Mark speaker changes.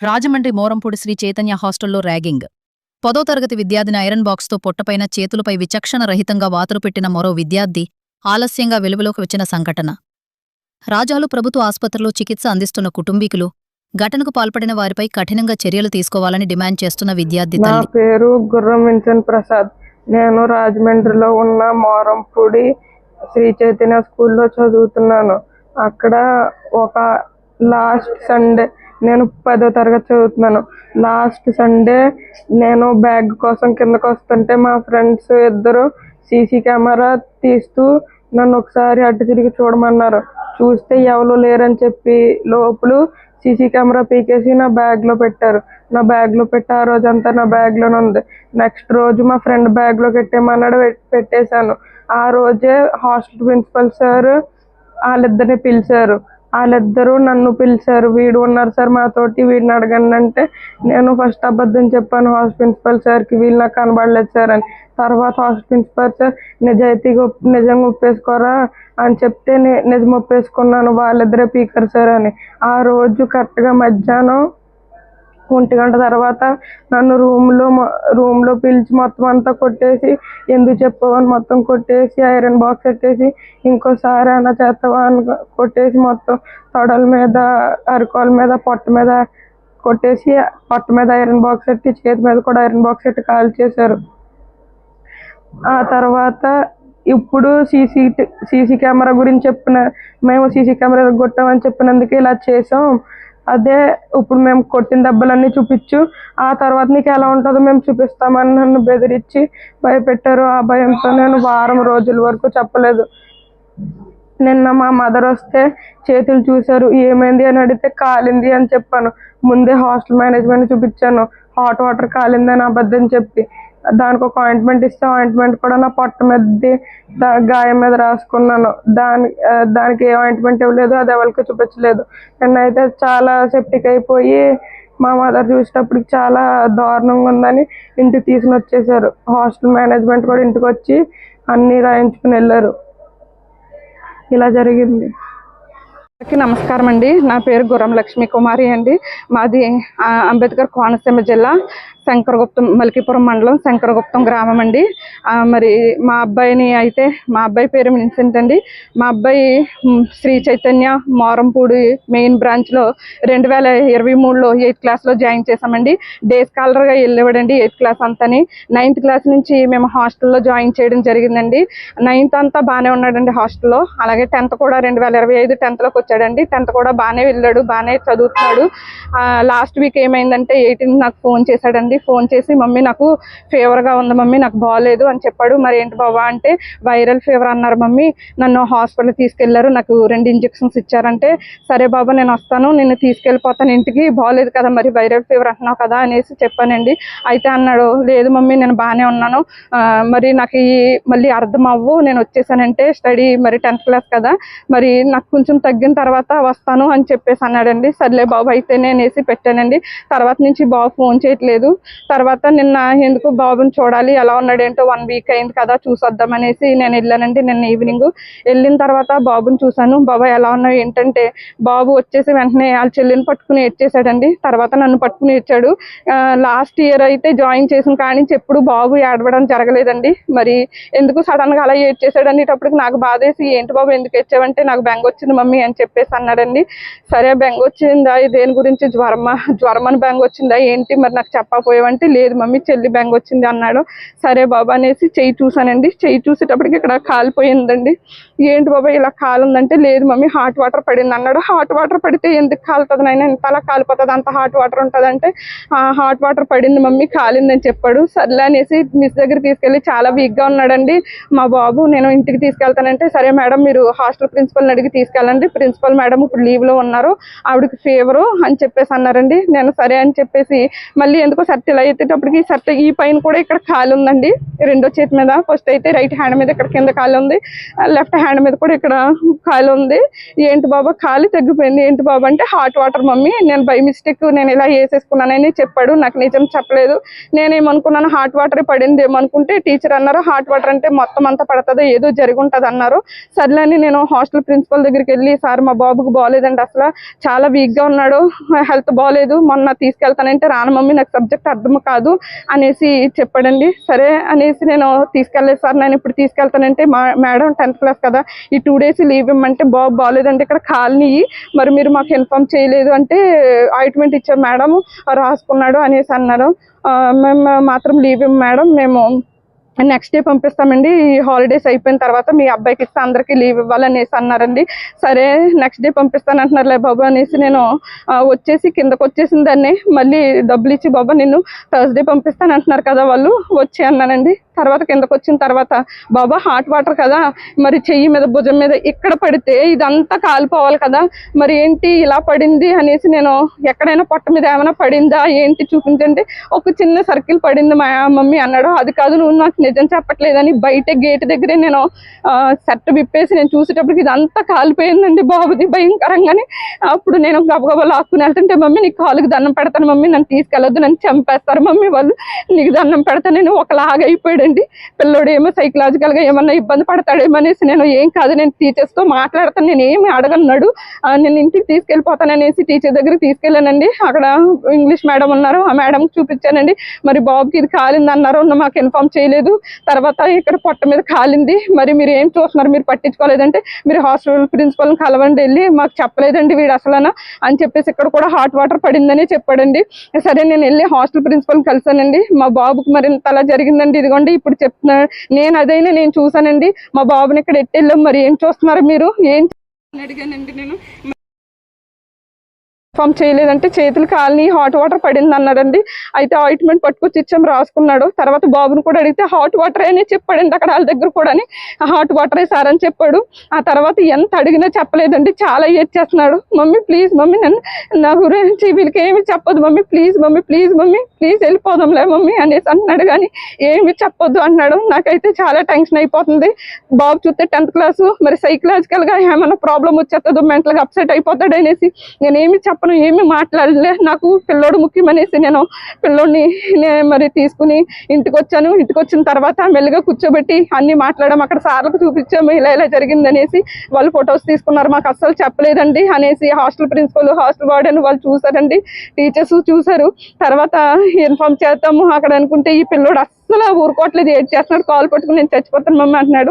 Speaker 1: రాజమండ్రి మోరంపూడి శ్రీ చైతన్య హాస్టల్లో ర్యాగింగ్. 10వ తరగతి విద్యార్థిని ఐరన్ బాక్స్తో పొట్టపైన చేతులపై విచక్షణ రహితంగా వాతలు పెట్టిన మరో విద్యార్థి ఆలస్యంగా వెలుగులోకి వచ్చిన సంఘటన. రాజాలు ప్రభుత్వ ఆసుపత్రిలో చికిత్స అందిస్తున్న కుటుంబీకులు ఘటనకు పాల్పడిన వారిపై కఠినంగా చర్యలు తీసుకోవాలని డిమాండ్ చేస్తున్న విద్యార్థి
Speaker 2: నా
Speaker 1: తల్లి.
Speaker 2: పేరు గుర్రం విన్సెంట్ ప్రసాద్. నేను రాజమండ్రిలో ఉన్న మోరంపూడి శ్రీ చైతన్య స్కూల్లో చదువుతున్నాను. అక్కడ ఒక లాస్ట్ సండే, నేను 10వ తరగతి చదువుతున్నాను. లాస్ట్ సండే నేను బ్యాగ్ కోసం కిందకు వస్తుంటే మా ఫ్రెండ్స్ ఇద్దరు సీసీ కెమెరా తీస్తూ నన్ను ఒకసారి అటు తిరిగి చూడమన్నారు. చూస్తే ఎవరు లేరని చెప్పి లోపల సీసీ కెమెరా పీకేసి నా బ్యాగ్లో పెట్టారు. నా బ్యాగ్లో పెట్టి ఆ రోజంతా నా బ్యాగ్లోనే ఉంది. నెక్స్ట్ రోజు మా ఫ్రెండ్ బ్యాగ్లో పెట్టేమన్నాడు, పెట్టేశాను. ఆ రోజే హాస్టల్ ప్రిన్సిపల్ సార్ వాళ్ళిద్దరిని పిలిచారు. వాళ్ళిద్దరూ నన్ను పిలిచారు. వీడు ఉన్నారు సార్ మాతోటి, వీడిని అడగండి అంటే నేను ఫస్ట్ అబద్ధం చెప్పాను హాస్టల్ ప్రిన్సిపల్ సార్కి, వీళ్ళు నాకు కనబడలేదు సార్ అని. తర్వాత హాస్టల్ ప్రిన్సిపల్ సార్ నిజంగా ఒప్పేసుకోరా అని చెప్తే నిజం ఒప్పేసుకున్నాను, వాళ్ళిద్దరే పీకర్ సార్ అని. ఆ రోజు కరెక్ట్గా మధ్యాహ్నం 1 గంట తర్వాత నన్ను రూమ్లో పిలిచి మొత్తం అంతా కొట్టేసి, ఎందుకు చెప్పవని మొత్తం కొట్టేసి ఐరన్ బాక్స్ పెట్టేసి, ఇంకోసారి అన్న చేస్తావా అని కొట్టేసి మొత్తం తొడల మీద, అరికాల మీద, పొట్ట మీద కొట్టేసి, పొట్ట మీద ఐరన్ బాక్స్ పెట్టి, చేతి మీద కూడా ఐరన్ బాక్స్ పెట్టి కాల్ చేశారు. ఆ తర్వాత ఇప్పుడు సీసీ కెమెరా గురించి మేము సీసీ కెమెరా కొట్టామని చెప్పినందుకు ఇలా చేసాం. అదే ఇప్పుడు మేము కొట్టిన దెబ్బలన్నీ చూపించు, ఆ తర్వాత నీకు ఎలా ఉంటుందో మేము చూపిస్తామని నన్ను బెదిరించి భయపెట్టారు. ఆ భయంతో నేను వారం రోజుల వరకు చెప్పలేదు. నిన్న మా మదర్ వస్తే చేతులు చూశారు. ఏమైంది అని అడిగితే కాలింది అని చెప్పాను. ముందే హాస్టల్ మేనేజ్మెంట్ చూపించాను, హాట్ వాటర్ కాలింది అని అబద్ధం చెప్పి. దానికి ఒక ఆయింట్మెంట్ ఇస్తే ఆయింట్మెంట్ కూడా నా పొట్ట మీద గాయం మీద రాసుకున్నాను. దానికి ఏ ఆయింట్మెంట్ ఇవ్వలేదు, అది ఎవరికి చూపించలేదు. నిన్నైతే చాలా సెప్టిక్ అయిపోయి మా మదర్ చూసేటప్పటికి చాలా దారుణంగా ఉందని ఇంటికి తీసుకుని వచ్చేసారు. హాస్టల్ మేనేజ్మెంట్ కూడా ఇంటికి వచ్చి అన్నీ రాయించుకుని వెళ్ళారు. ఇలా జరిగింది.
Speaker 3: నమస్కారం అండి. నా పేరు గుర్రం లక్ష్మీ కుమారి అండి. మాది అంబేద్కర్ కోనసీమ జిల్లా శంకరగుప్తం, మల్కీపురం మండలం శంకరగుప్తం గ్రామం అండి. మరి మా అబ్బాయి పేరు విన్సెంట్ అండి. మా అబ్బాయి శ్రీ చైతన్య మోరంపూడి మెయిన్ బ్రాంచ్లో 2023లో 8th క్లాస్లో జాయిన్ చేసామండి. డే స్కాలర్గా వెళ్ళేవాడండి 8th క్లాస్ అంతని. 9th క్లాస్ నుంచి మేము హాస్టల్లో జాయిన్ చేయడం జరిగిందండి. 9th అంతా బాగానే ఉన్నాడండి హాస్టల్లో. అలాగే 10th కూడా 2025 10thలోకి వచ్చాడండి. 10th కూడా బాగానే వెళ్ళాడు, బాగానే చదువుతున్నాడు. లాస్ట్ వీక్ ఏమైందంటే 18th నాకు ఫోన్ చేశాడండి. ఫోన్ చేసి, మమ్మీ నాకు ఫీవర్గా ఉంది మమ్మీ, నాకు బాగాలేదు అని చెప్పాడు. మరి ఏంటి బాబా అంటే, వైరల్ ఫీవర్ అన్నారు మమ్మీ, నన్ను హాస్పిటల్ తీసుకెళ్లారు, నాకు 2 ఇంజెక్షన్స్ ఇచ్చారంటే, సరే బాబా నేను వస్తాను, నిన్ను తీసుకెళ్ళిపోతాను ఇంటికి, బాగాలేదు కదా మరి వైరల్ ఫీవర్ అంటున్నావు కదా అనేసి చెప్పానండి. అయితే అన్నాడు, లేదు మమ్మీ నేను బాగానే ఉన్నాను, మరి నాకు మళ్ళీ అర్థం అవ్వు, నేను వచ్చేసానంటే స్టడీ మరి 10th క్లాస్ కదా, మరి నాకు కొంచెం తగ్గిన తర్వాత వస్తాను అని చెప్పేసి అన్నాడండి. సర్లే బాబు అయితేనే అనేసి పెట్టానండి. తర్వాత నుంచి బాబు ఫోన్ చేయట్లేదు. తర్వాత నిన్న ఎందుకు బాబుని చూడాలి, ఎలా ఉన్నాడేంటో 1 వీక్ అయింది కదా చూసొద్దామనేసి నేను వెళ్ళానండి. నిన్న ఈవినింగ్ వెళ్ళిన తర్వాత బాబుని చూశాను. బాబా ఎలా ఉన్నావు ఏంటంటే, బాబు వచ్చేసి వెంటనే వాళ్ళ చెల్లిని పట్టుకుని ఏడ్చేశాడండి. తర్వాత నన్ను పట్టుకుని ఏడ్చాడు. లాస్ట్ ఇయర్ అయితే జాయిన్ చేసిన కానీ ఎప్పుడు బాబు ఏడవడం జరగలేదండి. మరి ఎందుకు సడన్గా అలా ఏడ్చేశాడు అనేటప్పటికి నాకు బాధేసి, ఏంటి బాబు ఎందుకు ఏడ్చావంటే, నాకు బెంగ వచ్చింది మమ్మీ అని చెప్పేసి అన్నాడండి. సరే బెంగ వచ్చిందా, దేని గురించి, జ్వరమని బెంగ వచ్చిందా ఏంటి, మరి నాకు చెప్పకపోయావంటే, లేదు మమ్మీ చెల్లి బెంగ వచ్చింది అన్నాడు. సరే బాబా అనేసి చెయ్యి చూసానండి. చెయ్యి చూసేటప్పటికి ఇక్కడ కాలిపోయిందండి. ఏంటి బాబా ఇలా కాలుందంటే, లేదు మమ్మీ హాట్ వాటర్ పడింది అన్నాడు. హాట్ వాటర్ పడితే ఎందుకు కాలుతుంది నాయన, ఇంత అలా కాలిపోతుంది, అంత హాట్ వాటర్ ఉంటుందంటే, హాట్ వాటర్ పడింది మమ్మీ కాలిందని చెప్పాడు. సర్లే అనేసి మిస్ దగ్గర తీసుకెళ్ళి, చాలా వీక్గా ఉన్నాడండి మా బాబు, నేను ఇంటికి తీసుకెళ్తానంటే, సరే మేడం మీరు హాస్టల్ ప్రిన్సిపల్ని అడిగి తీసుకెళ్ళండి, ప్రిన్సిపల్ మేడం ఇప్పుడు లీవ్లో ఉన్నారు, ఆవిడకి ఫీవరు అని చెప్పేసి అన్నారండి. నేను సరే అని చెప్పేసి మళ్ళీ ఎందుకో షర్ట్ ఇలా ఎత్తేటప్పటికి షర్ట్ ఈ పైన కూడా ఇక్కడ కాలు ఉందండి, 2వ చేతి మీద. ఫస్ట్ అయితే రైట్ హ్యాండ్ మీద ఇక్కడ కింద కాలు ఉంది, లెఫ్ట్ హ్యాండ్ మీద కూడా ఇక్కడ కాలు ఉంది. ఏంటి బాబా కాలు తగ్గిపోయింది, ఏంటి బాబా అంటే, హాట్ వాటర్ మమ్మీ, నేను బై మిస్టేక్ నేను ఇలా వేసేసుకున్నానని చెప్పాడు. నాకు నిజం చెప్పలేదు. నేనేమనుకున్నాను హాట్ వాటర్ పడింది ఏమనుకుంటే, టీచర్ అన్నారు హాట్ వాటర్ అంటే మొత్తం అంతా పడుతుందో ఏదో జరిగి ఉంటుంది అన్నారు. సర్లే అని నేను హాస్టల్ ప్రిన్సిపల్ దగ్గరికి వెళ్ళి, సార్ మా బాబుకు బాగోలేదండి, అసలు చాలా వీక్గా ఉన్నాడు, హెల్త్ బాగోలేదు, మొన్న తీసుకెళ్తానంటే రాను మమ్మీ నాకు సబ్జెక్ట్ అర్థం కాదు అనేసి చెప్పాడండి. సరే అనేసి నేను తీసుకెళ్ళలేదు సార్, నేను ఇప్పుడు తీసుకెళ్తానంటే మేడం 10th క్లాస్ కదా, ఈ 2 days లీవ్ ఇవ్వమంటే బాబు బాగోలేదంటే ఇక్కడ కాలనీ మరి మీరు మాకు ఇన్ఫార్మ్ చేయలేదు అంటే ఆయింట్మెంట్ ఇచ్చారు మేడం, రాసుకున్నాడు అనేసి అన్నారు. మేము మాత్రం లీవ్ ఇవ్వం మేడం, మేము నెక్స్ట్ డే పంపిస్తామండి, ఈ హాలిడేస్ అయిపోయిన తర్వాత మీ అబ్బాయికి ఇస్తే అందరికీ లీవ్ ఇవ్వాలనేసి అన్నారండి. సరే నెక్స్ట్ డే పంపిస్తాను అంటున్నారులే బాబు అనేసి నేను వచ్చేసి కిందకు వచ్చేసిన దాన్ని మళ్ళీ డబ్బులు ఇచ్చి బాబా నిన్ను థర్స్డే పంపిస్తాను అంటున్నారు కదా వాళ్ళు, వచ్చి అన్నానండి. తర్వాత కిందకు వచ్చిన తర్వాత బాబా హాట్ వాటర్ కదా, మరి చెయ్యి మీద భుజం మీద ఇక్కడ పడితే ఇదంతా కాలిపోవాలి కదా, మరి ఏంటి ఇలా పడింది అనేసి నేను ఎక్కడైనా పొట్ట మీద ఏమైనా పడిందా ఏంటి చూపించండి, ఒక చిన్న సర్కిల్ పడింది మా మమ్మీ అన్నాడు. అది కాదు నువ్వు నాకు నిజం చెప్పట్లేదని బయట గేట్ దగ్గరే నేను షర్ట్ విప్పేసి నేను చూసేటప్పటికి ఇదంతా కాలిపోయిందండి బాబుది భయంకరంగానే. అప్పుడు నేను గబగబా లాక్కుని వెళ్తుంటే మమ్మీ నీకు కాలుకి దండం పెడతాను మమ్మీ, నన్ను తీసుకెళ్ళొద్దు, నన్ను చంపేస్తారు మమ్మీ వాళ్ళు, నీకు దండం పెడతాను. నేను ఒకలాగా అయిపోయాడండి పిల్లోడు, ఏమో సైకలాజికల్గా ఏమన్నా ఇబ్బంది పడతాడేమో అనేసి నేను ఏం కాదు నేను టీచర్స్తో మాట్లాడతాను, నేను ఏమి అడగన్నాడు, నేను ఇంటికి తీసుకెళ్ళిపోతాను అనేసి టీచర్ దగ్గరికి తీసుకెళ్ళానండి. అక్కడ ఇంగ్లీష్ మేడం ఉన్నారు, ఆ మేడంకి చూపించానండి. మరి బాబుకి ఇది కాలింది అన్నారు, మాకు ఇన్ఫార్మ్ చేయలేదు, తర్వాత ఇక్కడ పొట్ట మీద కాలింది, మరి మీరు ఏం చూస్తున్నారు, మీరు పట్టించుకోలేదంటే మీరు హాస్టల్ ప్రిన్సిపల్ని కలవండి, వెళ్ళి మాకు చెప్పలేదండి వీడు అసలనా అని చెప్పేసి ఇక్కడ కూడా హాట్ వాటర్ పడిందని చెప్పాడండి. సరే నేను వెళ్ళి హాస్టల్ ప్రిన్సిపల్ని కలిసానండి. మా బాబుకి మరి అలా జరిగిందండి, ఇదిగోండి ఇప్పుడు చెప్తున్నాను, నేను అదైనా నేను చూసానండి, మా బాబుని ఇక్కడ ఎట్టెళ్ళాం, మరి ఏం చూస్తున్నారు మీరు ఏం అడిగానండి. నేను ఇన్ఫార్మ్ చేయలేదంటే చేతులు కాలని హాట్ వాటర్ పడింది అన్నారండి. అయితే ఆయింట్మెంట్ పట్టుకొచ్చి ఇచ్చాం, రాసుకున్నాడు. తర్వాత బాబుని కూడా అడిగితే హాట్ వాటర్ అనే చెప్పాడండి, అక్కడ వాళ్ళ దగ్గర కూడా హాట్ వాటరే సార్ అని చెప్పాడు. ఆ తర్వాత ఎంత అడిగినా చెప్పలేదండి, చాలా ఏడ్చేస్తున్నాడు. మమ్మీ ప్లీజ్ మమ్మీ నన్ను నా గురించి వీళ్ళకి ఏమి చెప్పొద్దు mummy, please mummy please mummy please వెళ్ళిపోదాంలే మమ్మీ అనేసి అన్నాడు, కానీ ఏమి చెప్పొద్దు అన్నాడు. నాకైతే చాలా టెన్షన్ అయిపోతుంది. బాబు చూస్తే 10th క్లాసు, మరి సైకలాజికల్గా ఏమైనా ప్రాబ్లం వచ్చేస్తుందో, మెంటల్గా అప్సెట్ అయిపోతాడు అనేసి నేనేమి చెప్పను, ఏమి మాట్లాడలే. నాకు పిల్లోడు ముఖ్యమనేసి నేను పిల్లోడిని మరి తీసుకుని ఇంటికి వచ్చాను. ఇంటికి వచ్చిన తర్వాత మెల్లిగా కూర్చోబెట్టి అన్ని మాట్లాడాము, అక్కడ సార్లకు చూపించాము ఇలా ఇలా జరిగిందనేసి. వాళ్ళు ఫొటోస్ తీసుకున్నారు, మాకు అస్సలు చెప్పలేదండి అనేసి హాస్టల్ ప్రిన్సిపల్ హాస్టల్ వార్డెన్ వాళ్ళు చూసారండి, టీచర్స్ చూసారు. తర్వాత ఇన్ఫార్మ్ చేస్తాము అక్కడ అనుకుంటే ఈ పిల్లోడు అస్సలు ఊరుకోవట్లేదు, ఏడ్ చేస్తున్నాడు, కాల్ పట్టుకుని నేను చచ్చిపోతాను మమ్మీ అంటున్నాడు.